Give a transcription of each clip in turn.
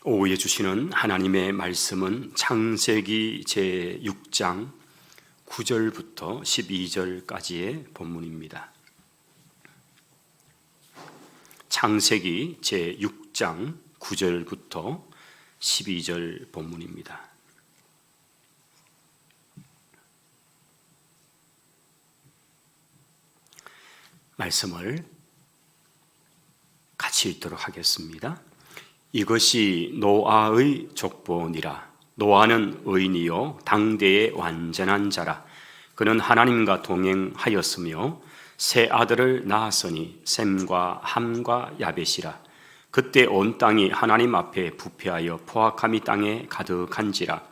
오후에 주시는 하나님의 말씀은 창세기 제6장 9절부터 12절까지의 본문입니다. 창세기 제6장 9절부터 12절 본문입니다. 말씀을 같이 읽도록 하겠습니다. 이것이 노아의 족보니라. 노아는 의인이요 당대의 완전한 자라. 그는 하나님과 동행하였으며 세 아들을 낳았으니 셈과 함과 야벳이라. 그때 온 땅이 하나님 앞에 부패하여 포악함이 땅에 가득한지라.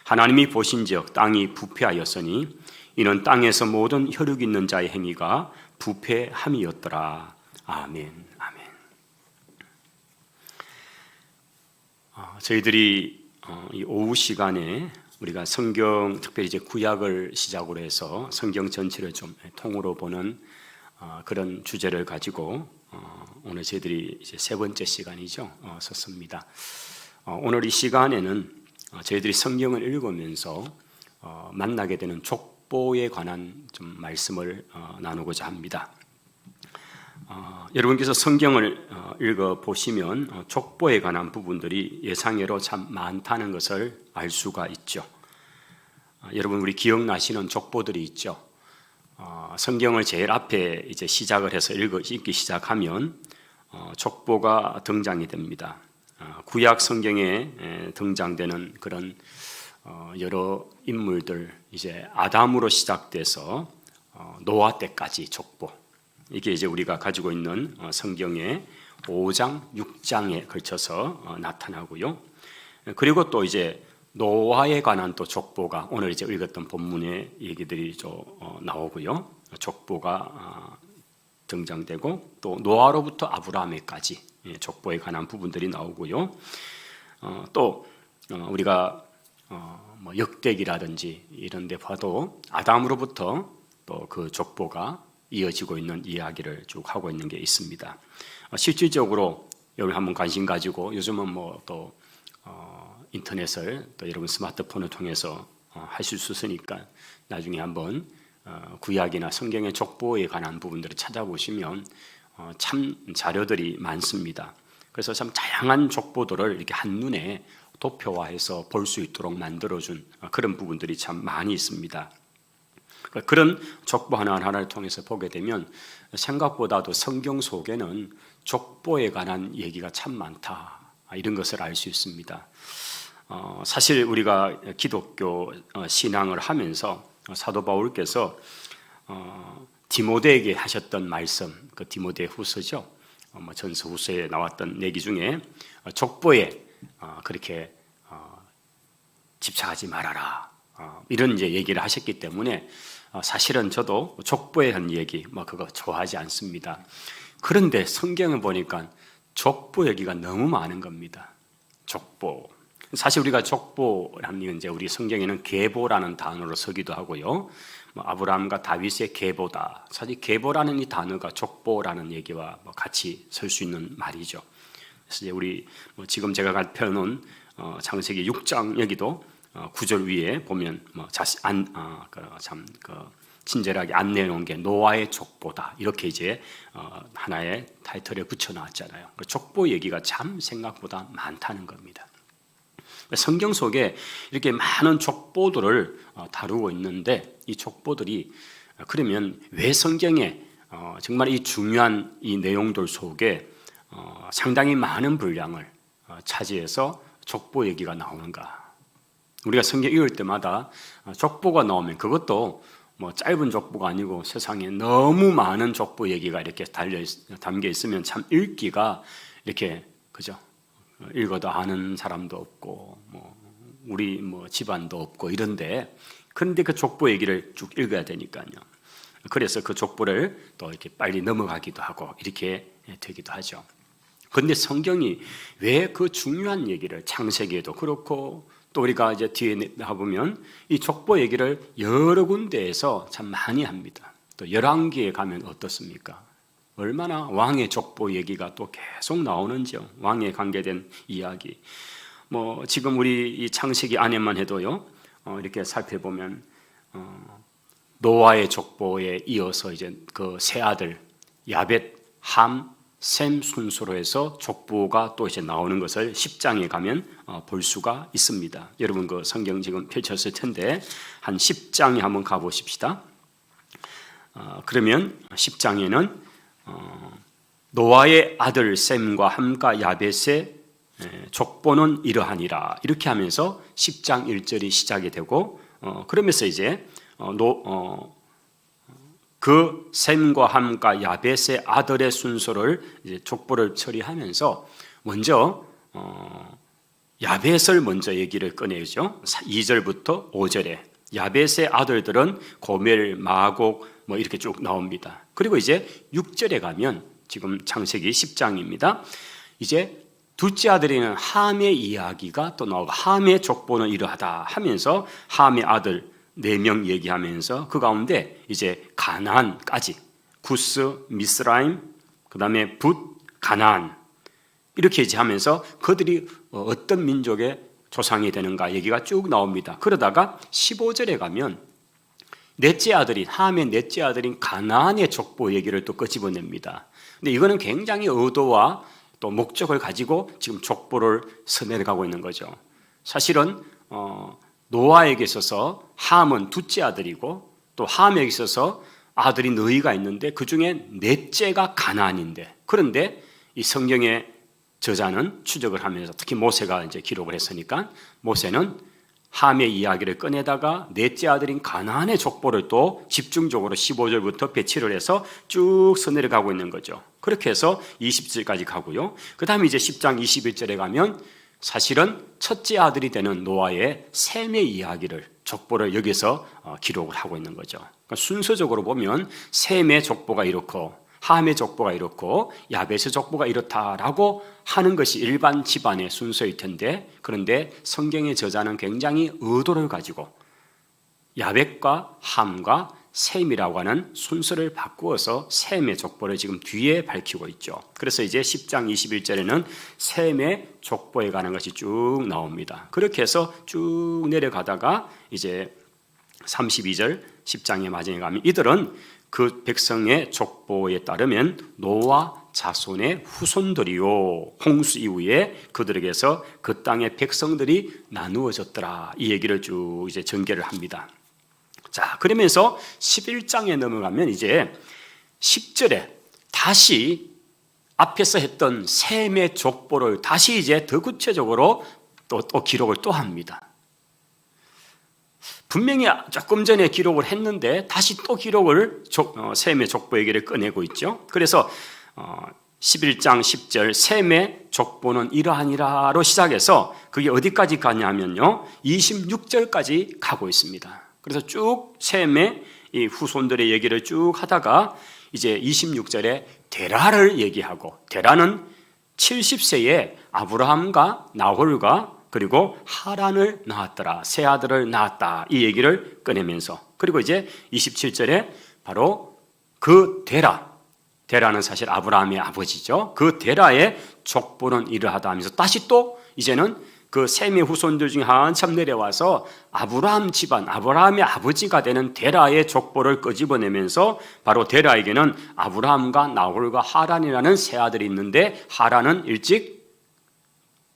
하나님이 보신즉 땅이 부패하였으니 이는 땅에서 모든 혈육 있는 자의 행위가 부패함이었더라. 아멘. 저희들이 이 오후 시간에 우리가 성경, 특별히 이제 구약을 시작으로 해서 성경 전체를 좀 통으로 보는 그런 주제를 가지고 오늘 저희들이 이제 세 번째 시간이죠. 썼습니다. 오늘 이 시간에는 저희들이 성경을 읽으면서 만나게 되는 족보에 관한 좀 말씀을 나누고자 합니다. 여러분께서 성경을 읽어보시면 족보에 관한 부분들이 예상외로 참 많다는 것을 알 수가 있죠. 여러분 우리 기억나시는 족보들이 있죠. 성경을 제일 앞에 이제 시작을 해서 읽기 시작하면 족보가 등장이 됩니다. 구약 성경에 등장되는 그런 여러 인물들, 이제 아담으로 시작돼서 노아 때까지 족보, 이게 이제 우리가 가지고 있는 성경의 5장, 6장에 걸쳐서 나타나고요. 그리고 또 이제 노아에 관한 또 족보가 오늘 이제 읽었던 본문의 얘기들이 좀 나오고요. 족보가 등장되고 또 노아로부터 아브라함에까지 족보에 관한 부분들이 나오고요. 또 우리가 뭐 역대기라든지 이런 데 봐도 아담으로부터 또 그 족보가 이어지고 있는 이야기를 쭉 하고 있는 게 있습니다. 실질적으로 여러분 한번 관심 가지고 요즘은 뭐 또 인터넷을 또 여러분 스마트폰을 통해서 하실 수 있으니까 나중에 한번 구약이나 성경의 족보에 관한 부분들을 찾아보시면 참 자료들이 많습니다. 그래서 참 다양한 족보들을 이렇게 한눈에 도표화해서 볼 수 있도록 만들어준 그런 부분들이 참 많이 있습니다. 그런 족보 하나하나를 통해서 보게 되면 생각보다도 성경 속에는 족보에 관한 얘기가 참 많다, 이런 것을 알 수 있습니다. 사실 우리가 기독교 신앙을 하면서 사도 바울께서 디모데에게 하셨던 말씀, 그 디모데 후서죠. 전서 후서에 나왔던 내기 중에 족보에 그렇게 집착하지 말아라, 이런 이제 얘기를 하셨기 때문에 사실은 저도 족보에 대한 얘기 그거 좋아하지 않습니다. 그런데 성경을 보니까 족보 얘기가 너무 많은 겁니다. 족보. 사실 우리가 족보라는 이제 우리 성경에는 계보라는 단어로 쓰기도 하고요. 아브라함과 다윗의 계보다. 사실 계보라는 이 단어가 족보라는 얘기와 같이 쓸 수 있는 말이죠. 그래서 이제 우리 지금 제가 펴놓은 창세기 6장 여기도 9절 위에 보면 친절하게 안내해 놓은 게 노아의 족보다, 이렇게 이제 하나의 타이틀에 붙여 놨잖아요. 그 족보 얘기가 참 생각보다 많다는 겁니다. 성경 속에 이렇게 많은 족보들을 다루고 있는데 이 족보들이 그러면 왜 성경에 정말 이 중요한 이 내용들 속에 상당히 많은 분량을 차지해서 족보 얘기가 나오는가? 우리가 성경 읽을 때마다 족보가 나오면 그것도 짧은 족보가 아니고 세상에 너무 많은 족보 얘기가 이렇게 담겨 있으면 참 읽기가 이렇게, 그죠? 읽어도 아는 사람도 없고 우리 집안도 없고 이런데, 그런데 그 족보 얘기를 쭉 읽어야 되니까요. 그래서 그 족보를 또 이렇게 빨리 넘어가기도 하고 이렇게 되기도 하죠. 그런데 성경이 왜 그 중요한 얘기를 창세기에도 그렇고 또 우리가 이제 뒤에 가보면 이 족보 얘기를 여러 군데에서 참 많이 합니다. 또 열왕기에 가면 어떻습니까? 얼마나 왕의 족보 얘기가 또 계속 나오는지요. 왕에 관계된 이야기. 지금 우리 이 창세기 안에만 해도요, 이렇게 살펴보면 노아의 족보에 이어서 이제 그 세 아들 야벳, 함, 셈 순서로 해서 족보가 또 이제 나오는 것을 10장에 가면 볼 수가 있습니다. 여러분 그 성경 지금 펼쳤을 텐데 한 10장에 한번 가보십시다. 그러면 10장에는 노아의 아들 셈과 함과 야벳의 족보는 이러하니라 이렇게 하면서 10장 1절이 시작이 되고 그러면서 이제 그 셈과 함과 야벳의 아들의 순서를 이제 족보를 처리하면서 먼저 야벳을 먼저 얘기를 꺼내죠. 2절부터 5절에 야벳의 아들들은 고멜, 마곡 이렇게 쭉 나옵니다. 그리고 이제 6절에 가면 지금 창세기 10장입니다. 이제 둘째 아들에는 함의 이야기가 또 나오고 함의 족보는 이러하다 하면서 함의 아들 4명 얘기하면서 그 가운데 이제 가나안까지 구스, 미스라임, 그 다음에 붓, 가나안 이렇게 이제 하면서 그들이 어떤 민족의 조상이 되는가 얘기가 쭉 나옵니다. 그러다가 15절에 가면 넷째 아들인 함의 넷째 아들인 가나안의 족보 얘기를 또 끄집어냅니다. 근데 이거는 굉장히 의도와 또 목적을 가지고 지금 족보를 써내려가고 있는 거죠. 사실은 노아에게 있어서 함은 둘째 아들이고 또 함에게 있어서 아들이 너희가 있는데 그 중에 넷째가 가나안인데 그런데 이 성경의 저자는 추적을 하면서 특히 모세가 이제 기록을 했으니까 모세는 함의 이야기를 꺼내다가 넷째 아들인 가나안의 족보를 또 집중적으로 15절부터 배치를 해서 쭉 써내려가고 있는 거죠. 그렇게 해서 20절까지 가고요. 그 다음에 이제 10장 21절에 가면 사실은 첫째 아들이 되는 노아의 셈의 이야기를 족보를 여기서 기록을 하고 있는 거죠. 그러니까 순서적으로 보면 셈의 족보가 이렇고 함의 족보가 이렇고 야벳의 족보가 이렇다라고 하는 것이 일반 집안의 순서일 텐데 그런데 성경의 저자는 굉장히 의도를 가지고 야벳과 함과 셈이라고 하는 순서를 바꾸어서 셈의 족보를 지금 뒤에 밝히고 있죠. 그래서 이제 10장 21절에는 셈의 족보에 관한 것이 쭉 나옵니다. 그렇게 해서 쭉 내려가다가 이제 32절 10장의 마지막에 가면 이들은 그 백성의 족보에 따르면 노아 자손의 후손들이요 홍수 이후에 그들에게서 그 땅의 백성들이 나누어졌더라 이 얘기를 쭉 이제 전개를 합니다. 자, 그러면서 11장에 넘어가면 이제 10절에 다시 앞에서 했던 셈의 족보를 다시 이제 더 구체적으로 또 기록을 또 합니다. 분명히 조금 전에 기록을 했는데 다시 또 기록을 셈의 족보 얘기를 꺼내고 있죠. 그래서 11장 10절 셈의 족보는 이러하니라로 시작해서 그게 어디까지 가냐면요 26절까지 가고 있습니다. 그래서 쭉 셈의 이 후손들의 얘기를 쭉 하다가 이제 26절에 데라를 얘기하고 데라는 70세에 아브라함과 나홀과 그리고 하란을 낳았더라 세 아들을 낳았다 이 얘기를 꺼내면서 그리고 이제 27절에 바로 그 데라는 사실 아브라함의 아버지죠. 그 데라의 족보는 이러하다 하면서 다시 또 이제는 그 셈의 후손들 중에 한참 내려와서 아브라함 집안, 아브라함의 아버지가 되는 데라의 족보를 끄집어내면서 바로 데라에게는 아브라함과 나홀과 하란이라는 세 아들이 있는데 하란은 일찍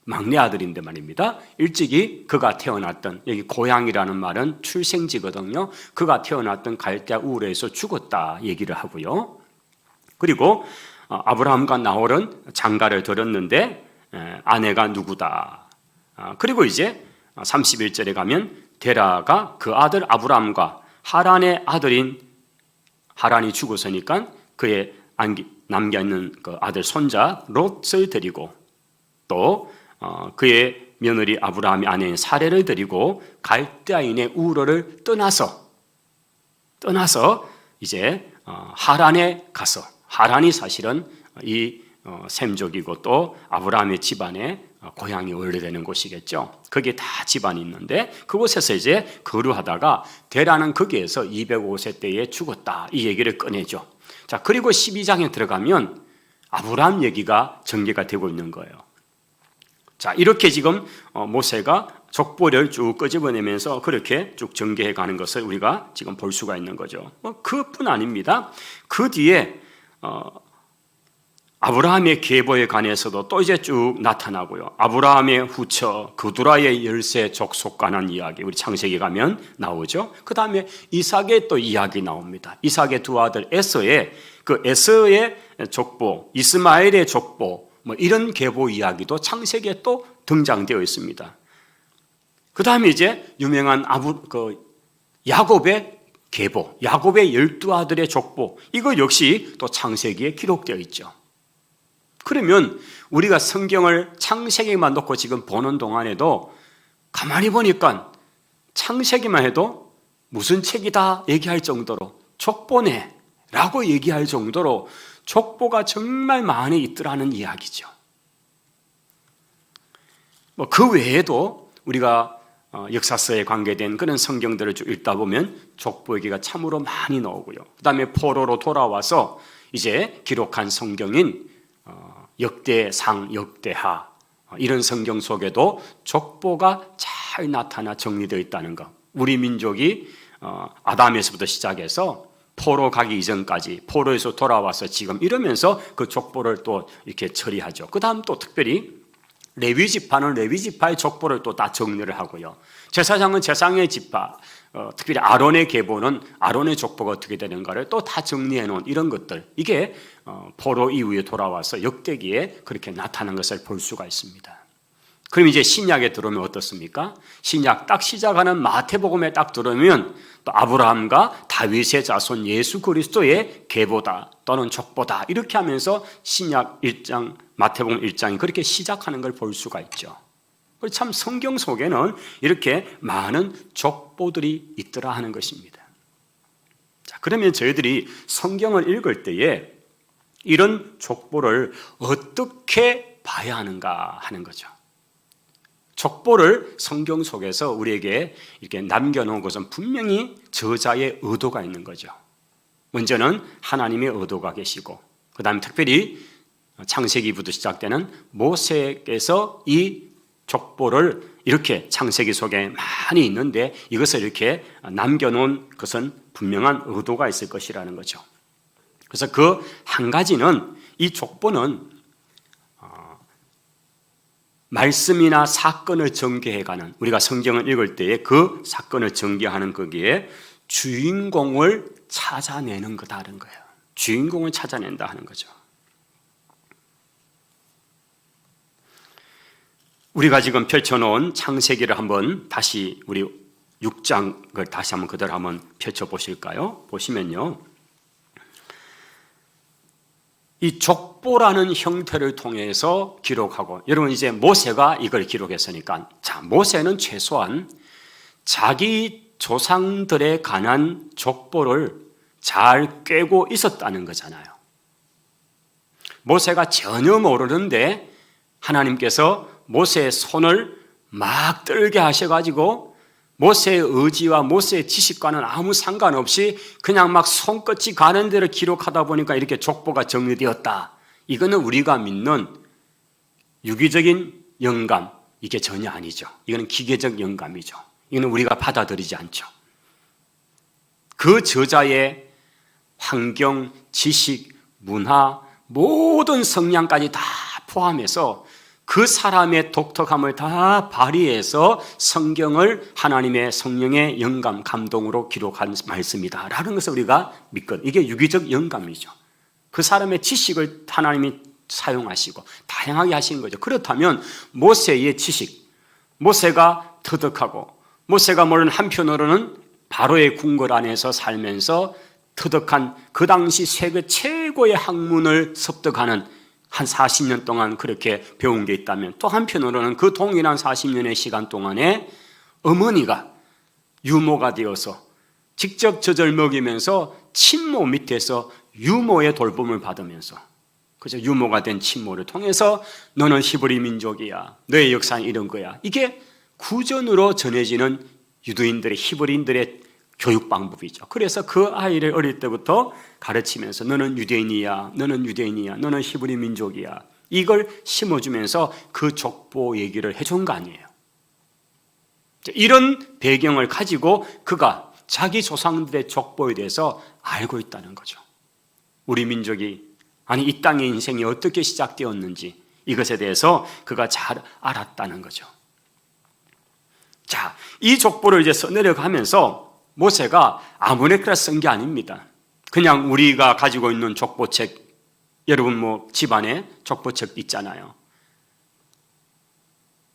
막내 아들인데 말입니다. 일찍이 그가 태어났던 여기 고향이라는 말은 출생지거든요. 그가 태어났던 갈대아 우르에서 죽었다 얘기를 하고요. 그리고 아브라함과 나홀은 장가를 들었는데 아내가 누구다. 그리고 이제 31절에 가면 데라가 그 아들 아브라함과 하란의 아들인 하란이 죽었으니까 그의 남겨있는 그 아들 손자 롯을 데리고 또 그의 며느리 아브라함의 아내인 사레를 데리고 갈대아인의 우르를 떠나서 이제 하란에 가서 하란이 사실은 이 셈족이고 또 아브라함의 집안의 고향이 원래되는 곳이겠죠. 거기에 다 집안이 있는데 그곳에서 이제 거류하다가 데라는 거기에서 205세 때에 죽었다 이 얘기를 꺼내죠. 자, 그리고 12장에 들어가면 아브라함 얘기가 전개가 되고 있는 거예요. 자, 이렇게 지금 모세가 족보를 쭉 끄집어내면서 그렇게 쭉 전개해 가는 것을 우리가 지금 볼 수가 있는 거죠. 그뿐 아닙니다. 그 뒤에 아브라함의 계보에 관해서도 또 이제 쭉 나타나고요. 아브라함의 후처 그두라의 열세 족속 관한 이야기 우리 창세기 가면 나오죠. 그 다음에 이삭의 또 이야기 나옵니다. 이삭의 두 아들 에서의 그 에서의 족보, 이스마엘의 족보 뭐 이런 계보 이야기도 창세기에 또 등장되어 있습니다. 그 다음에 이제 유명한 야곱의 계보, 야곱의 12아들의 족보 이거 역시 또 창세기에 기록되어 있죠. 그러면 우리가 성경을 창세기만 놓고 지금 보는 동안에도 가만히 보니까 창세기만 해도 무슨 책이다 얘기할 정도로 족보네라고 얘기할 정도로 족보가 정말 많이 있더라는 이야기죠. 그 외에도 우리가 역사서에 관계된 그런 성경들을 쭉 읽다 보면 족보 얘기가 참으로 많이 나오고요. 그 다음에 포로로 돌아와서 이제 기록한 성경인 역대상, 역대하 이런 성경 속에도 족보가 잘 나타나 정리되어 있다는 것. 우리 민족이 아담에서부터 시작해서 포로 가기 이전까지 포로에서 돌아와서 지금 이러면서 그 족보를 또 이렇게 처리하죠. 그 다음 또 특별히 레위지파는 레위지파의 족보를 또 다 정리를 하고요. 제사장은 제사장의 지파, 특별히 아론의 계보는 아론의 족보가 어떻게 되는가를 또 다 정리해 놓은 이런 것들, 이게 포로 이후에 돌아와서 역대기에 그렇게 나타난 것을 볼 수가 있습니다. 그럼 이제 신약에 들어오면 어떻습니까? 신약 딱 시작하는 마태복음에 딱 들어오면 또 아브라함과 다윗의 자손 예수 그리스도의 계보다 또는 족보다 이렇게 하면서 신약 1장, 마태복음 1장이 그렇게 시작하는 걸 볼 수가 있죠. 참 성경 속에는 이렇게 많은 족보들이 있더라 하는 것입니다. 자, 그러면 저희들이 성경을 읽을 때에 이런 족보를 어떻게 봐야 하는가 하는 거죠. 족보를 성경 속에서 우리에게 이렇게 남겨놓은 것은 분명히 저자의 의도가 있는 거죠. 먼저는 하나님의 의도가 계시고, 그 다음에 특별히 창세기부터 시작되는 모세께서 이 족보를 이렇게 창세기 속에 많이 있는데 이것을 이렇게 남겨놓은 것은 분명한 의도가 있을 것이라는 거죠. 그래서 그 한 가지는 이 족보는 말씀이나 사건을 전개해가는, 우리가 성경을 읽을 때에 그 사건을 전개하는 거기에 주인공을 찾아내는 거다는 거예요. 주인공을 찾아낸다 하는 거죠. 우리가 지금 펼쳐놓은 창세기를 한번 다시 우리 6장을 다시 한번 그대로 한번 펼쳐보실까요? 보시면요, 이 족보라는 형태를 통해서 기록하고, 여러분 이제 모세가 이걸 기록했으니까, 자, 모세는 최소한 자기 조상들에 관한 족보를 잘 꿰고 있었다는 거잖아요. 모세가 전혀 모르는데 하나님께서 모세의 손을 막 떨게 하셔가지고 모세의 의지와 모세의 지식과는 아무 상관없이 그냥 막 손끝이 가는 대로 기록하다 보니까 이렇게 족보가 정리되었다. 이거는 우리가 믿는 유기적인 영감, 이게 전혀 아니죠. 이거는 기계적 영감이죠. 이거는 우리가 받아들이지 않죠. 그 저자의 환경, 지식, 문화, 모든 성향까지 다 포함해서 그 사람의 독특함을 다 발휘해서 성경을 하나님의 성령의 영감, 감동으로 기록한 말씀이다 라는 것을 우리가 믿거든요. 이게 유기적 영감이죠. 그 사람의 지식을 하나님이 사용하시고 다양하게 하시는 거죠. 그렇다면 모세의 지식, 모세가 터득하고 모세가 모르는 한편으로는 바로의 궁궐 안에서 살면서 터득한 그 당시 세계 최고의 학문을 습득하는 한 40년 동안 그렇게 배운 게 있다면, 또 한편으로는 그 동일한 40년의 시간 동안에 어머니가 유모가 되어서 직접 젖을 먹이면서 친모 밑에서 유모의 돌봄을 받으면서, 그죠? 유모가 된 친모를 통해서 너는 히브리 민족이야, 너의 역사는 이런 거야, 이게 구전으로 전해지는 유대인들의, 히브리인들의 교육 방법이죠. 그래서 그 아이를 어릴 때부터 가르치면서 너는 유대인이야, 너는 유대인이야, 너는 히브리 민족이야, 이걸 심어주면서 그 족보 얘기를 해준 거 아니에요. 이런 배경을 가지고 그가 자기 조상들의 족보에 대해서 알고 있다는 거죠. 우리 민족이 아니 이 땅의 인생이 어떻게 시작되었는지 이것에 대해서 그가 잘 알았다는 거죠. 자, 이 족보를 이제 써내려가면서 모세가 아무렇게나 쓴 게 아닙니다. 그냥 우리가 가지고 있는 족보책, 여러분 뭐 집안에 족보책 있잖아요.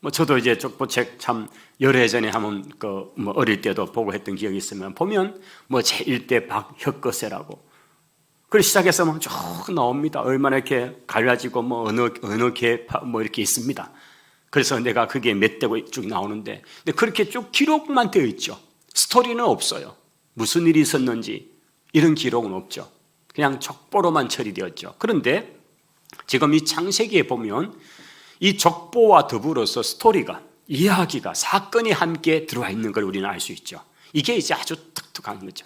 뭐 저도 이제 족보책 참 여러 해 전에 한번 뭐 어릴 때도 보고 했던 기억이 있으면 보면 뭐 제1대 박혁거세라고 그걸 시작해서 막 쭉 나옵니다. 얼마나 이렇게 갈라지고 뭐 어느 계파 뭐 이렇게 있습니다. 그래서 내가 그게 몇 대고 쭉 나오는데 근데 그렇게 쭉 기록만 되어 있죠. 스토리는 없어요. 무슨 일이 있었는지 이런 기록은 없죠. 그냥 족보로만 처리되었죠. 그런데 지금 이 창세기에 보면 이 족보와 더불어서 스토리가, 이야기가, 사건이 함께 들어와 있는 걸 우리는 알 수 있죠. 이게 이제 아주 독특한 거죠.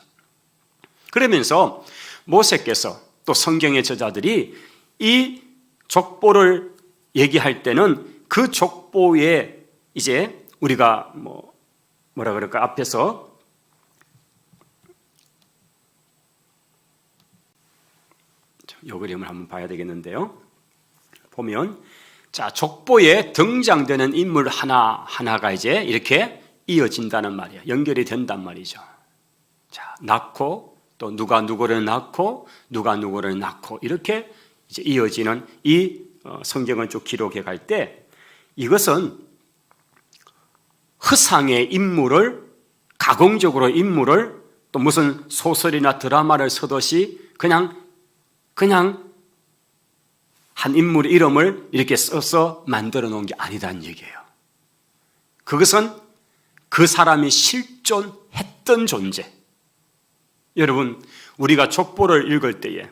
그러면서 모세께서 또 성경의 저자들이 이 족보를 얘기할 때는 그 족보에 이제 우리가 뭐라 그럴까 앞에서 이 그림을 한번 봐야 되겠는데요. 보면 자, 족보에 등장되는 인물 하나하나가 이제 이렇게 이어진다는 말이에요. 연결이 된단 말이죠. 자, 낳고 또 누가 누구를 낳고 누가 누구를 낳고 이렇게 이제 이어지는 이 성경을 쭉 기록해 갈 때 이것은 허상의 인물을 가공적으로 인물을 또 무슨 소설이나 드라마를 쓰듯이 그냥 한 인물의 이름을 이렇게 써서 만들어 놓은 게 아니다는 얘기예요. 그것은 그 사람이 실존했던 존재. 여러분, 우리가 족보를 읽을 때에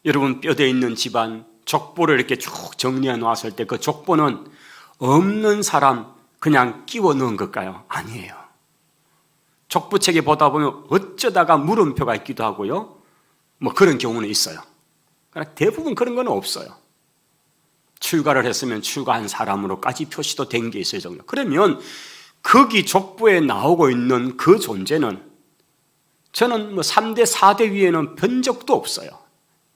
여러분 뼈대 있는 집안 족보를 이렇게 쭉 정리해 놓았을 때 그 족보는 없는 사람 그냥 끼워 넣은 걸까요? 아니에요. 족보책에 보다 보면 어쩌다가 물음표가 있기도 하고요. 뭐 그런 경우는 있어요. 그러나 대부분 그런 건 없어요. 출가를 했으면 출가한 사람으로까지 표시도 된 게 있어요. 정도. 그러면 거기 족보에 나오고 있는 그 존재는 저는 뭐 3대, 4대 위에는 본 적도 없어요.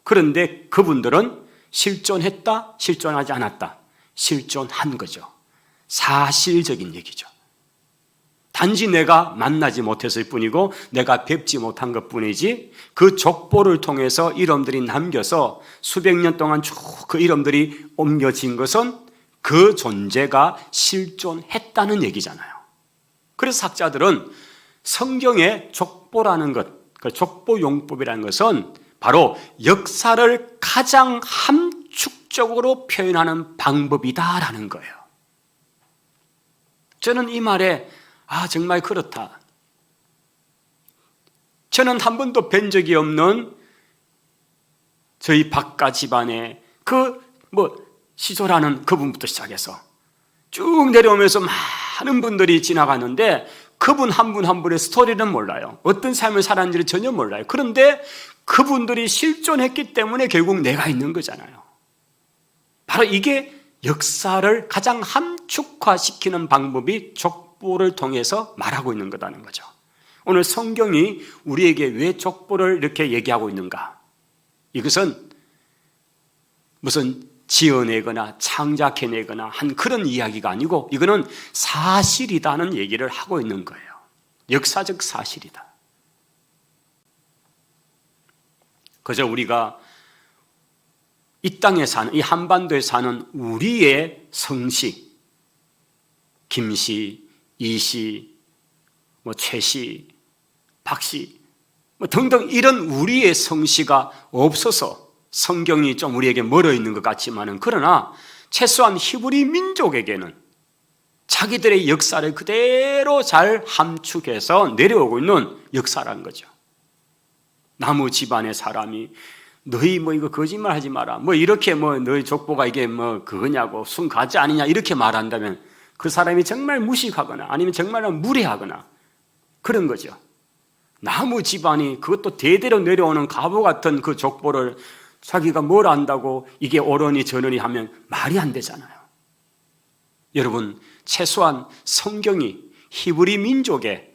그런데 그분들은 실존했다, 실존하지 않았다. 실존한 거죠. 사실적인 얘기죠. 단지 내가 만나지 못했을 뿐이고 내가 뵙지 못한 것뿐이지 그 족보를 통해서 이름들이 남겨서 수백 년 동안 쭉 그 이름들이 옮겨진 것은 그 존재가 실존했다는 얘기잖아요. 그래서 학자들은 성경의 족보라는 것, 그 족보용법이라는 것은 바로 역사를 가장 함축적으로 표현하는 방법이다라는 거예요. 저는 이 말에 정말 그렇다. 저는 한 번도 뵌 적이 없는 저희 박가 집안의 시조라는 그분부터 시작해서 쭉 내려오면서 많은 분들이 지나가는데 그분 한 분 한 분의 스토리는 몰라요. 어떤 삶을 살았는지를 전혀 몰라요. 그런데 그분들이 실존했기 때문에 결국 내가 있는 거잖아요. 바로 이게 역사를 가장 함축화시키는 방법이 족보를 통해서 말하고 있는 거라는 거죠. 오늘 성경이 우리에게 왜 족보를 이렇게 얘기하고 있는가? 이것은 무슨 지어내거나 창작해내거나 한 그런 이야기가 아니고 이거는 사실이다는 얘기를 하고 있는 거예요. 역사적 사실이다. 그저 우리가 이 땅에 사는, 이 한반도에 사는 우리의 성씨, 김씨, 이씨, 최씨, 박씨 등등 이런 우리의 성씨가 없어서 성경이 좀 우리에게 멀어 있는 것 같지만은 그러나 최소한 히브리 민족에게는 자기들의 역사를 그대로 잘 함축해서 내려오고 있는 역사라는 거죠. 나무 집안의 사람이 너희 이거 거짓말 하지 마라. 이렇게 너희 족보가 이게 그거냐고 순 가짜 아니냐 이렇게 말한다면 그 사람이 정말 무식하거나 아니면 정말 무례하거나 그런 거죠. 나무 집안이 그것도 대대로 내려오는 가보 같은 그 족보를 자기가 뭘 안다고 이게 옳으니 저러니 하면 말이 안 되잖아요. 여러분, 최소한 성경이 히브리 민족의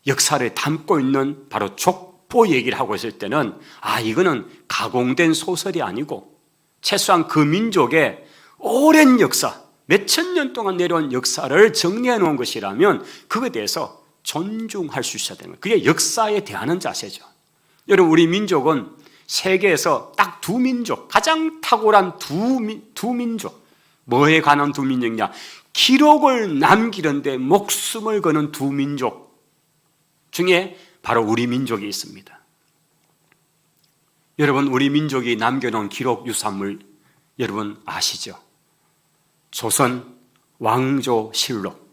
역사를 담고 있는 바로 족보 얘기를 하고 있을 때는 이거는 가공된 소설이 아니고 최소한 그 민족의 오랜 역사, 몇천 년 동안 내려온 역사를 정리해 놓은 것이라면 그거에 대해서 존중할 수 있어야 되는 거예요. 그게 역사에 대하는 자세죠. 여러분, 우리 민족은 세계에서 딱 두 민족, 가장 탁월한 두 민족, 뭐에 관한 두 민족이냐? 기록을 남기는데 목숨을 거는 두 민족 중에 바로 우리 민족이 있습니다. 여러분, 우리 민족이 남겨놓은 기록 유산물 여러분 아시죠? 조선 왕조실록.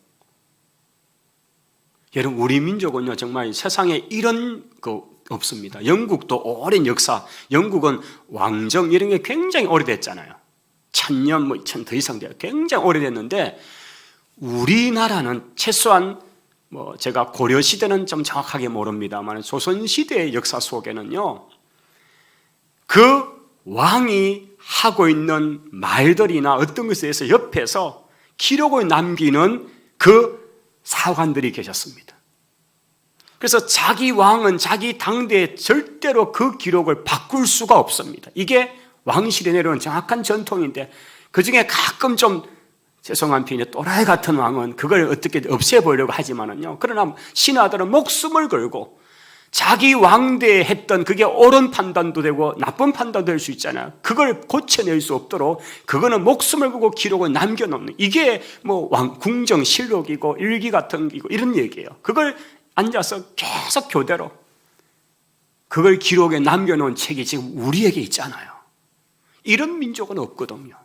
여러분, 우리 민족은요 정말 세상에 이런 거 없습니다. 영국도 오랜 역사, 영국은 왕정 이런 게 굉장히 오래됐잖아요. 1000년, 2000 더 이상 돼요. 굉장히 오래됐는데 우리나라는 최소한 제가 고려시대는 좀 정확하게 모릅니다만 조선시대의 역사 속에는요 그 왕이 하고 있는 말들이나 어떤 것에 대해서 옆에서 기록을 남기는 그 사관들이 계셨습니다. 그래서 자기 왕은 자기 당대에 절대로 그 기록을 바꿀 수가 없습니다. 이게 왕실에 내려온 정확한 전통인데 그중에 가끔 좀 죄송한 표현이 또라이 같은 왕은 그걸 어떻게 없애보려고 하지만은요, 그러나 신하들은 목숨을 걸고 자기 왕대에 했던 그게 옳은 판단도 되고 나쁜 판단도 될 수 있잖아요. 그걸 고쳐낼 수 없도록 그거는 목숨을 걸고 기록을 남겨놓는, 이게 궁정실록이고 일기 같은 거고 이런 얘기예요. 그걸 앉아서 계속 교대로 그걸 기록에 남겨놓은 책이 지금 우리에게 있잖아요. 이런 민족은 없거든요.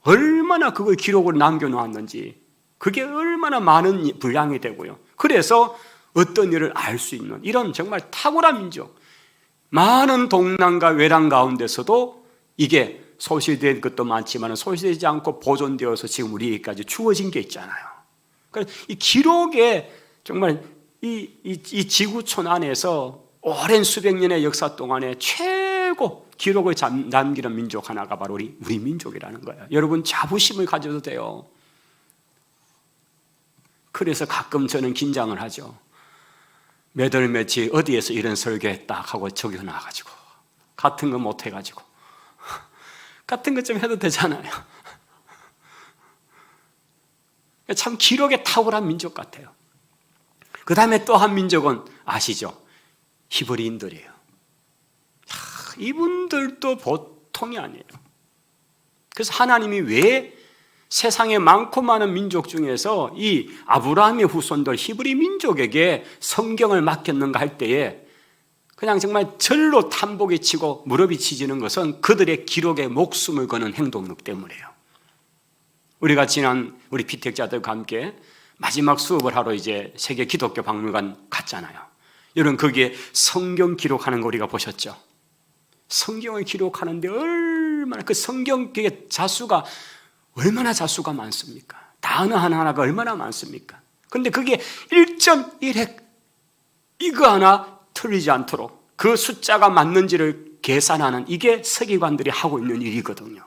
얼마나 그걸 기록으로 남겨놓았는지, 그게 얼마나 많은 분량이 되고요. 그래서 어떤 일을 알 수 있는 이런 정말 탁월한 민족, 많은 동남과 외랑 가운데서도 이게 소실된 것도 많지만 소실되지 않고 보존되어서 지금 우리에게까지 주어진 게 있잖아요. 그러니까 이 기록에 정말 이 지구촌 안에서 오랜 수백 년의 역사 동안에 최고 기록을 남기는 민족 하나가 바로 우리 민족이라는 거예요. 여러분, 자부심을 가져도 돼요. 그래서 가끔 저는 긴장을 하죠. 몇월 며칠 어디에서 이런 설교했다 하고 적어놔가지고 같은 거 못해가지고 같은 것 좀 해도 되잖아요. 참 기록에 탁월한 민족 같아요. 그 다음에 또 한 민족은 아시죠? 히브리인들이에요. 이분들도 보통이 아니에요. 그래서 하나님이 왜 세상에 많고 많은 민족 중에서 이 아브라함의 후손들 히브리 민족에게 성경을 맡겼는가 할 때에 그냥 정말 절로 탄복이 치고 무릎이 치지는 것은 그들의 기록에 목숨을 거는 행동력 때문이에요. 우리가 지난 우리 피택자들과 함께 마지막 수업을 하러 이제 세계 기독교 박물관 갔잖아요. 여러분, 거기에 성경 기록하는 거 우리가 보셨죠? 성경을 기록하는데 얼마나 그 성경 자수가 얼마나 자수가 많습니까? 단어 하나하나가 얼마나 많습니까? 그런데 그게 1.1획 이거 하나 틀리지 않도록 그 숫자가 맞는지를 계산하는, 이게 서기관들이 하고 있는 일이거든요.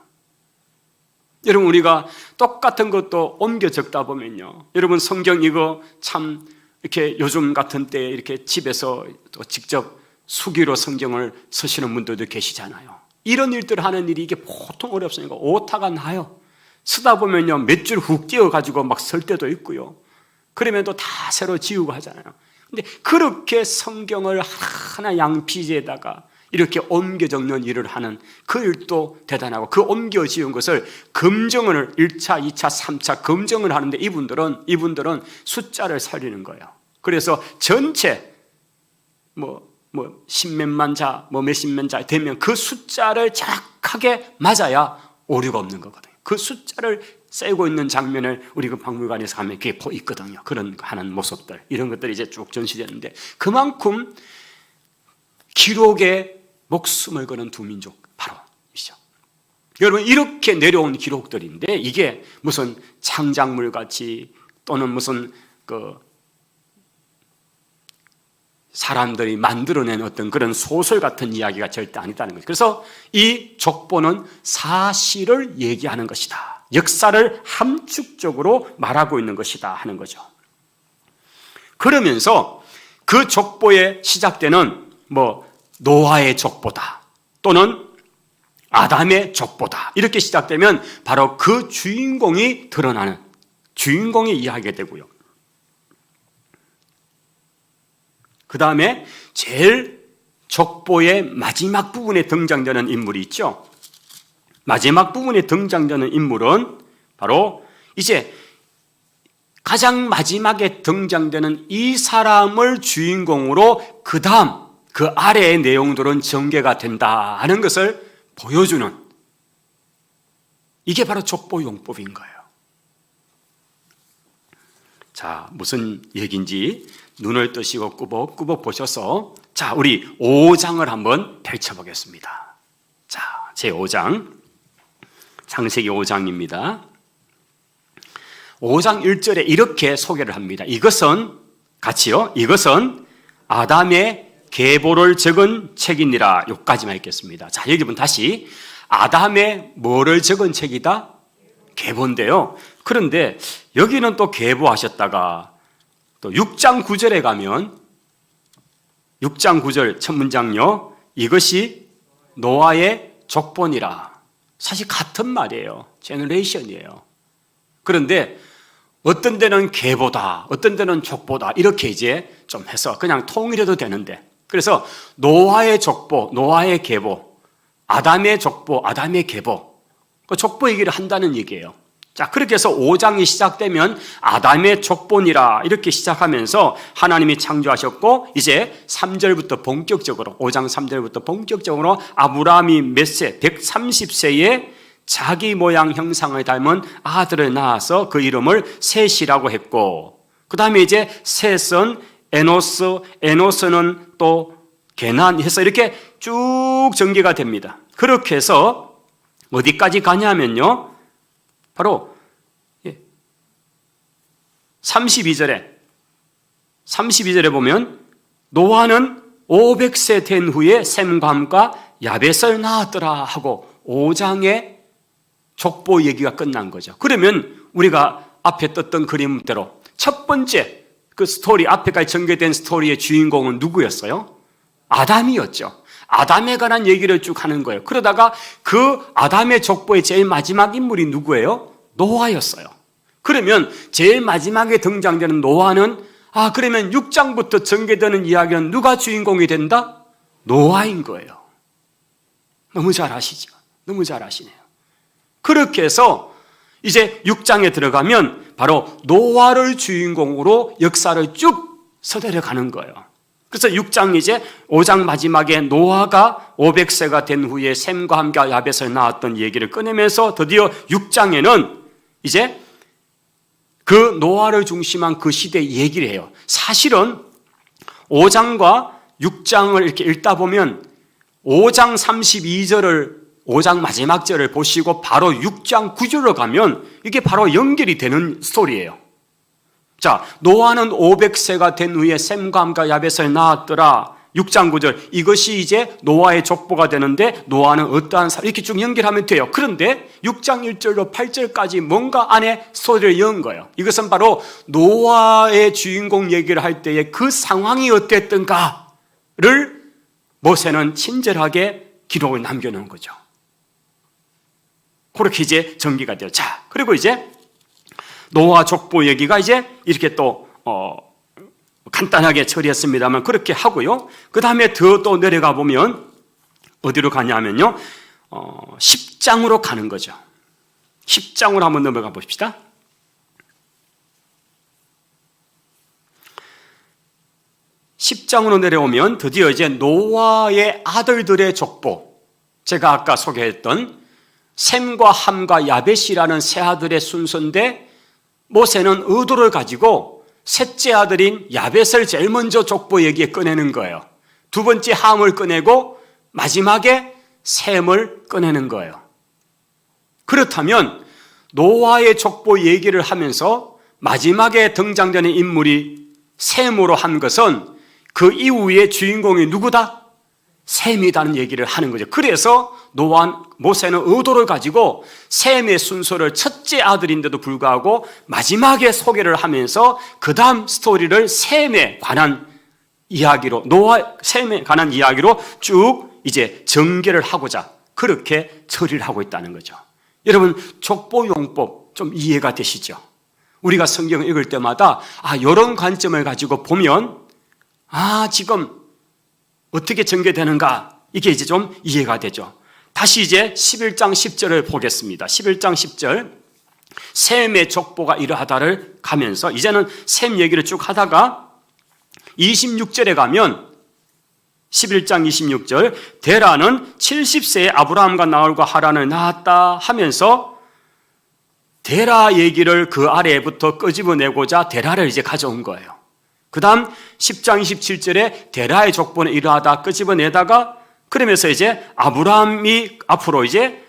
여러분, 우리가 똑같은 것도 옮겨 적다 보면요, 여러분 성경 이거 참 이렇게 요즘 같은 때에 이렇게 집에서 또 직접 수기로 성경을 쓰시는 분들도 계시잖아요. 이런 일들을 하는 일이 이게 보통 어렵습니까? 오타가 나요. 쓰다 보면요 몇 줄 훅 띄어가지고 막 쓸 때도 있고요. 그러면 또 다 새로 지우고 하잖아요. 근데 그렇게 성경을 하나 양피지에다가 이렇게 옮겨 적는 일을 하는 그 일도 대단하고, 그 옮겨 지은 것을 검증을 1차, 2차, 3차 검증을 하는데 이분들은 숫자를 살리는 거예요. 그래서 전체 십몇만 자, 몇십만 자 되면 그 숫자를 정확하게 맞아야 오류가 없는 거거든요. 그 숫자를 세고 있는 장면을 우리 그 박물관에서 가면 그게 있거든요. 그런 하는 모습들, 이런 것들이 이제 쭉 전시되는데, 그만큼 기록에 목숨을 거는 두 민족 바로이죠. 여러분, 이렇게 내려온 기록들인데 이게 무슨 창작물 같이 또는 무슨 사람들이 만들어낸 어떤 그런 소설 같은 이야기가 절대 아니다는 거죠. 그래서 이 족보는 사실을 얘기하는 것이다. 역사를 함축적으로 말하고 있는 것이다 하는 거죠. 그러면서 그 족보에 시작되는 노아의 족보다 또는 아담의 족보다 이렇게 시작되면 바로 그 주인공이 드러나는 주인공의 이야기가 되고요. 그 다음에 제일 족보의 마지막 부분에 등장되는 인물이 있죠. 마지막 부분에 등장되는 인물은 바로 이제 가장 마지막에 등장되는 이 사람을 주인공으로 그 다음 그 아래의 내용들은 전개가 된다 하는 것을 보여주는 이게 바로 족보용법인 거예요. 자, 무슨 얘기인지 눈을 뜨시고 꾸벅꾸벅 보셔서 자, 우리 5장을 한번 펼쳐보겠습니다. 자, 제 5장 창세기 5장입니다. 5장 1절에 이렇게 소개를 합니다. 이것은 같이요. 이것은 아담의 계보를 적은 책이니라. 여기까지만 읽겠습니다. 자, 여기 보면 다시 아담의 뭐를 적은 책이다? 계보인데요. 그런데 여기는 또 계보하셨다가 또 6장 9절에 가면 6장 9절 첫 문장요. 이것이 노아의 족보니라. 사실 같은 말이에요. 제너레이션이에요. 그런데 어떤 데는 계보다, 어떤 데는 족보다 이렇게 이제 좀 해서 그냥 통일해도 되는데 그래서 노아의 족보, 노아의 계보, 아담의 족보, 아담의 계보 그 족보 얘기를 한다는 얘기예요. 자, 그렇게 해서 5장이 시작되면 아담의 족보니라 이렇게 시작하면서 하나님이 창조하셨고 이제 3절부터 본격적으로 5장 3절부터 본격적으로 아브라함이 몇 세? 130세에 자기 모양 형상을 닮은 아들을 낳아서 그 이름을 셋이라고 했고 그 다음에 이제 셋은 에노스, 에노스는 또 게난 해서 이렇게 쭉 전개가 됩니다. 그렇게 해서 어디까지 가냐면요. 바로 32절에 보면 노아는 500세 된 후에 셈과 함과 야벳을 낳았더라 하고 5장의 족보 얘기가 끝난 거죠. 그러면 우리가 앞에 떴던 그림대로 첫 번째 그 스토리 앞에까지 전개된 스토리의 주인공은 누구였어요? 아담이었죠. 아담에 관한 얘기를 쭉 하는 거예요. 그러다가 그 아담의 족보의 제일 마지막 인물이 누구예요? 노아였어요. 그러면 제일 마지막에 등장되는 노아는 그러면 6장부터 전개되는 이야기는 누가 주인공이 된다? 노아인 거예요. 너무 잘 아시죠? 너무 잘 아시네요. 그렇게 해서 이제 6장에 들어가면 바로 노아를 주인공으로 역사를 쭉 서내려가는 거예요. 그래서 6장 이제 5장 마지막에 노아가 500세가 된 후에 셈과 함께 야벳을 낳았던 얘기를 꺼내면서 드디어 6장에는 이제 그 노아를 중심한 그 시대의 얘기를 해요. 사실은 5장과 6장을 이렇게 읽다 보면 5장 32절을 5장 마지막 절을 보시고 바로 6장 9절로 가면 이게 바로 연결이 되는 스토리예요. 자, 노아는 500세가 된 후에 셈과 함과 야벳을 낳았더라. 6장 9절 이것이 이제 노아의 족보가 되는데 노아는 어떠한 사람 이렇게 쭉 연결하면 돼요. 그런데 6장 1절로 8절까지 뭔가 안에 스토리를 연 거예요. 이것은 바로 노아의 주인공 얘기를 할 때의 그 상황이 어땠던가를 모세는 친절하게 기록을 남겨놓은 거죠. 그렇게 이제 전개가 돼요. 자, 그리고 이제 노아 족보 얘기가 이제 이렇게 또 간단하게 처리했습니다만 그렇게 하고요. 그 다음에 더 내려가 보면 어디로 가냐면요. 10장으로 가는 거죠. 10장으로 한번 넘어가 보십시다. 10장으로 내려오면 드디어 이제 노아의 아들들의 족보, 제가 아까 소개했던 셈과 함과 야벳이라는 세 아들의 순서인데 모세는 의도를 가지고 셋째 아들인 야벳을 제일 먼저 족보 얘기에 꺼내는 거예요. 두 번째 함을 꺼내고 마지막에 셈을 꺼내는 거예요. 그렇다면 노아의 족보 얘기를 하면서 마지막에 등장되는 인물이 셈으로 한 것은 그 이후의 주인공이 누구다? 셈이라는 얘기를 하는 거죠. 그래서 노아, 모세는 의도를 가지고 셈의 순서를 첫째 아들인데도 불구하고 마지막에 소개를 하면서 그 다음 스토리를 셈에 관한 이야기로, 셈에 관한 이야기로 쭉 이제 전개를 하고자 그렇게 처리를 하고 있다는 거죠. 여러분, 족보용법 좀 이해가 되시죠? 우리가 성경을 읽을 때마다 이런 관점을 가지고 보면 지금 어떻게 전개되는가, 이게 이제 좀 이해가 되죠. 다시 이제 11장 10절을 보겠습니다. 11장 10절, 셈의 족보가 이러하다를 가면서 이제는 셈 얘기를 쭉 하다가 26절에 가면 11장 26절, 데라는 70세에 아브라함과 나홀과 하란을 낳았다 하면서 데라 얘기를 그 아래부터 끄집어내고자 데라를 이제 가져온 거예요. 그 다음 10장 27절에 데라의 족보는 이러하다 끄집어내다가 그러면서 이제 아브라함이 앞으로 이제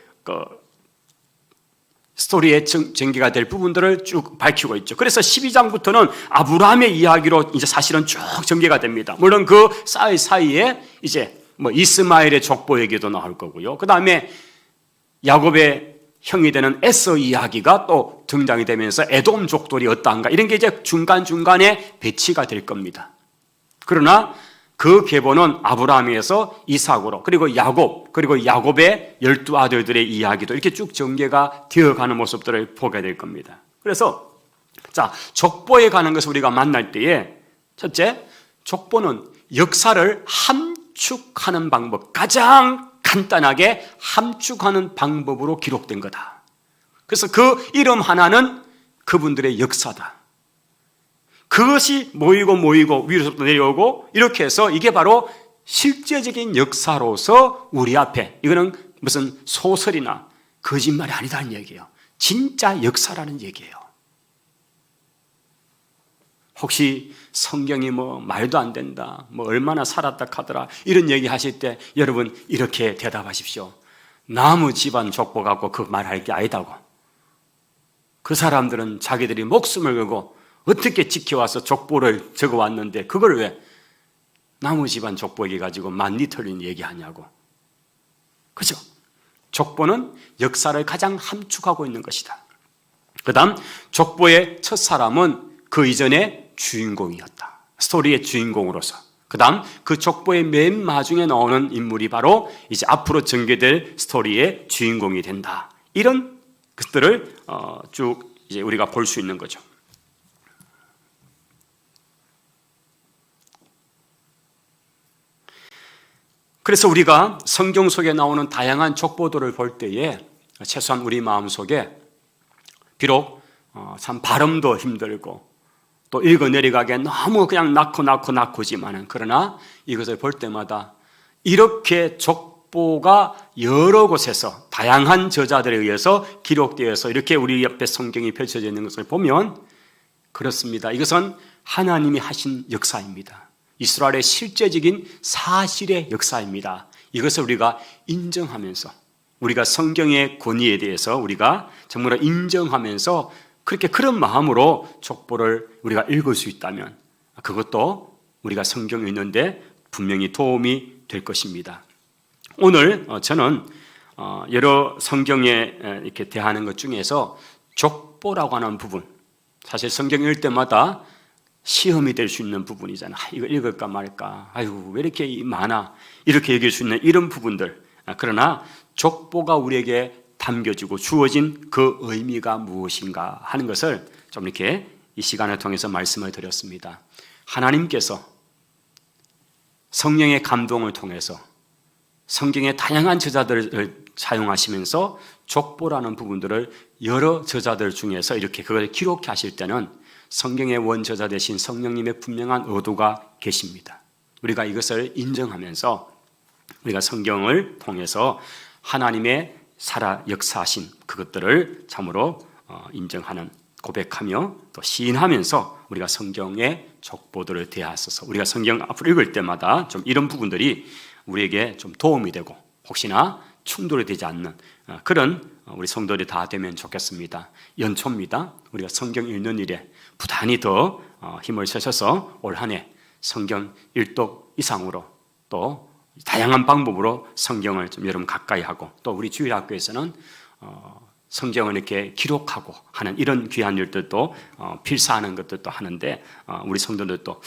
스토리의 전개가 될 부분들을 쭉 밝히고 있죠. 그래서 12장부터는 아브라함의 이야기로 이제 사실은 쭉 전개가 됩니다. 물론 그 사이에 이제 이스마엘의 족보 얘기도 나올 거고요. 그 다음에 야곱의 형이 되는 에서 이야기가 또 등장이 되면서 에돔 족들이 어떠한가 이런 게 이제 중간중간에 배치가 될 겁니다. 그러나 그 계보는 아브라함에서 이삭으로 그리고 야곱의 12아들들의 이야기도 이렇게 쭉 전개가 되어가는 모습들을 보게 될 겁니다. 그래서 족보에 관한 것을 우리가 만날 때에 첫째, 족보는 역사를 함축하는 방법, 가장 간단하게 함축하는 방법으로 기록된 거다. 그래서 그 이름 하나는 그분들의 역사다. 그것이 모이고 위로부터 내려오고 이렇게 해서 이게 바로 실제적인 역사로서 우리 앞에, 이거는 무슨 소설이나 거짓말이 아니다는 얘기예요. 진짜 역사라는 얘기예요. 혹시 성경이 말도 안 된다, 얼마나 살았다 하더라 이런 얘기 하실 때 여러분 이렇게 대답하십시오. 나무 집안 족보 갖고 그 말할 게 아니다고. 그 사람들은 자기들이 목숨을 걸고 어떻게 지켜와서 족보를 적어왔는데 그걸 왜 나무 집안 족보 얘기 가지고 만리 틀린 얘기하냐고. 그죠? 족보는 역사를 가장 함축하고 있는 것이다. 그 다음 족보의 첫 사람은 그 이전에 주인공이었다. 스토리의 주인공으로서. 그 다음 그 족보의 맨 마중에 나오는 인물이 바로 이제 앞으로 전개될 스토리의 주인공이 된다. 이런 것들을 쭉 이제 우리가 볼 수 있는 거죠. 그래서 우리가 성경 속에 나오는 다양한 족보들을 볼 때에 최소한 우리 마음속에 비록 참 발음도 힘들고 또 읽어내려가기에 너무 그냥 낳고지만은 그러나 이것을 볼 때마다 이렇게 족보가 여러 곳에서 다양한 저자들에 의해서 기록되어서 이렇게 우리 옆에 성경이 펼쳐져 있는 것을 보면 그렇습니다. 이것은 하나님이 하신 역사입니다. 이스라엘의 실제적인 사실의 역사입니다. 이것을 우리가 인정하면서 우리가 성경의 권위에 대해서 우리가 정말로 인정하면서 그렇게 그런 마음으로 족보를 우리가 읽을 수 있다면 그것도 우리가 성경을 읽는데 분명히 도움이 될 것입니다. 오늘 저는 여러 성경에 이렇게 대하는 것 중에서 족보라고 하는 부분, 사실 성경 읽을 때마다 시험이 될 수 있는 부분이잖아. 이거 읽을까 말까. 아이고 왜 이렇게 많아. 이렇게 얘기할 수 있는 이런 부분들. 그러나 족보가 우리에게 담겨지고 주어진 그 의미가 무엇인가 하는 것을 좀 이렇게 이 시간을 통해서 말씀을 드렸습니다. 하나님께서 성령의 감동을 통해서 성경의 다양한 저자들을 사용하시면서 족보라는 부분들을 여러 저자들 중에서 이렇게 그걸 기록해 하실 때는 성경의 원저자 되신 성령님의 분명한 의도가 계십니다. 우리가 이것을 인정하면서 우리가 성경을 통해서 하나님의 살아 역사하신 그것들을 참으로 인정하는, 고백하며 또 시인하면서 우리가 성경의 족보들을 대하소서. 우리가 성경 앞으로 읽을 때마다 좀 이런 부분들이 우리에게 좀 도움이 되고 혹시나 충돌이 되지 않는 그런 우리 성도들이 다 되면 좋겠습니다. 연초입니다. 우리가 성경 읽는 일에 부단히 더 힘을 쓰셔서 올 한 해 성경 1독 이상으로 또 다양한 방법으로 성경을 좀 여러분 가까이 하고, 또 우리 주일학교에서는 성경을 이렇게 기록하고 하는 이런 귀한 일들도 필사하는 것들도 하는데, 우리 성도들도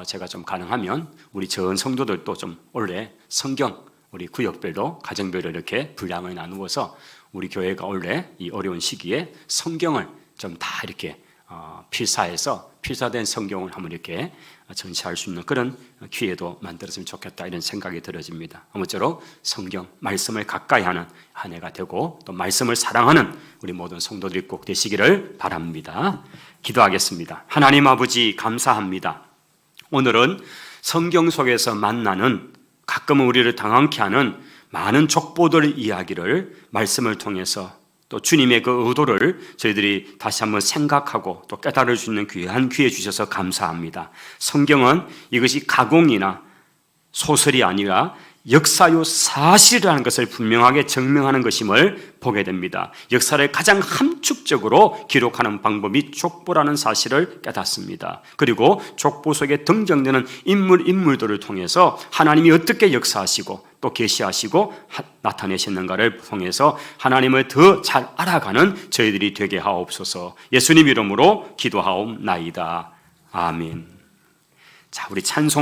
제가 좀 가능하면 우리 전 성도들도 좀 올해 성경 우리 구역별로 가정별로 이렇게 분량을 나누어서 우리 교회가 올해 이 어려운 시기에 성경을 좀 다 이렇게 필사해서 필사된 성경을 한번 이렇게 전시할 수 있는 그런 기회도 만들었으면 좋겠다, 이런 생각이 들어집니다. 아무쪼록 성경 말씀을 가까이 하는 한 해가 되고, 또 말씀을 사랑하는 우리 모든 성도들이 꼭 되시기를 바랍니다. 기도하겠습니다. 하나님 아버지, 감사합니다. 오늘은 성경 속에서 만나는, 가끔은 우리를 당황케 하는 많은 족보들 이야기를 말씀을 통해서, 또 주님의 그 의도를 저희들이 다시 한번 생각하고 또 깨달을 수 있는 귀한 기회 주셔서 감사합니다. 성경은 이것이 가공이나 소설이 아니라 역사요 사실이라는 것을 분명하게 증명하는 것임을 보게 됩니다. 역사를 가장 함축적으로 기록하는 방법이 족보라는 사실을 깨닫습니다. 그리고 족보 속에 등장되는 인물들을 통해서 하나님이 어떻게 역사하시고 또 계시하시고 나타내시는가를 통해서 하나님을 더 잘 알아가는 저희들이 되게 하옵소서. 예수님 이름으로 기도하옵나이다. 아멘. 자, 우리 찬송